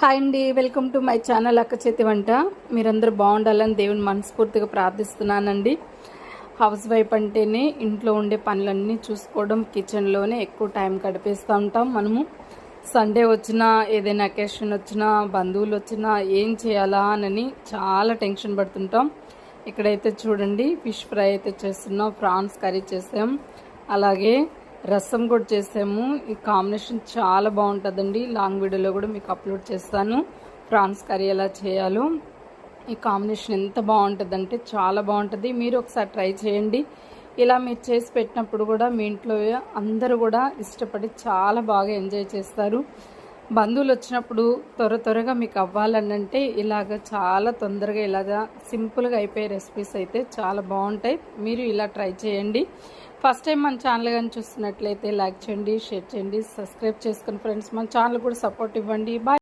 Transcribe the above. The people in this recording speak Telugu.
హాయ్ అండి, వెల్కమ్ టు మై ఛానల్ అక్క చేతి వంట. మీరందరూ బాగుండాలని దేవుని మనస్ఫూర్తిగా ప్రార్థిస్తున్నానండి. హౌస్ వైఫ్ అంటేనే ఇంట్లో ఉండే పనులన్నీ చూసుకోవడం, కిచెన్లోనే ఎక్కువ టైం గడిపేస్తూ ఉంటాం. మనము సండే వచ్చినా, ఏదైనా అకేషన్ వచ్చినా, బంధువులు వచ్చినా ఏం చేయాలా అని చాలా టెన్షన్ పడుతుంటాం. ఇక్కడైతే చూడండి, ఫిష్ ఫ్రై అయితే చేస్తున్నాం, ప్రాన్స్ కర్రీ చేసాం, అలాగే రసం కూడా చేసాము. ఈ కాంబినేషన్ చాలా బాగుంటుందండి. లాంగ్ వీడియోలో కూడా మీకు అప్లోడ్ చేస్తాను ప్రాన్స్ కర్రీ ఎలా చేయాలో. ఈ కాంబినేషన్ ఎంత బాగుంటుందంటే చాలా బాగుంటుంది. మీరు ఒకసారి ట్రై చేయండి. ఇలా మీరు చేసి పెట్టినప్పుడు కూడా మీ ఇంట్లో అందరూ కూడా ఇష్టపడి చాలా బాగా ఎంజాయ్ చేస్తారు. బంధువులు వచ్చినప్పుడు త్వరగా మీకు అవ్వాలనంటే ఇలాగ చాలా తొందరగా ఇలాగా సింపుల్గా అయిపోయే రెసిపీస్ అయితే చాలా బాగుంటాయి. మీరు ఇలా ట్రై చేయండి. ఫస్ట్ టైం మన ఛానల్ కానీ చూస్తున్నట్లయితే లైక్ చేయండి, షేర్ చేయండి, సబ్స్క్రైబ్ చేసుకుని ఫ్రెండ్స్ మన ఛానల్ కూడా సపోర్ట్ ఇవ్వండి. బాయ్.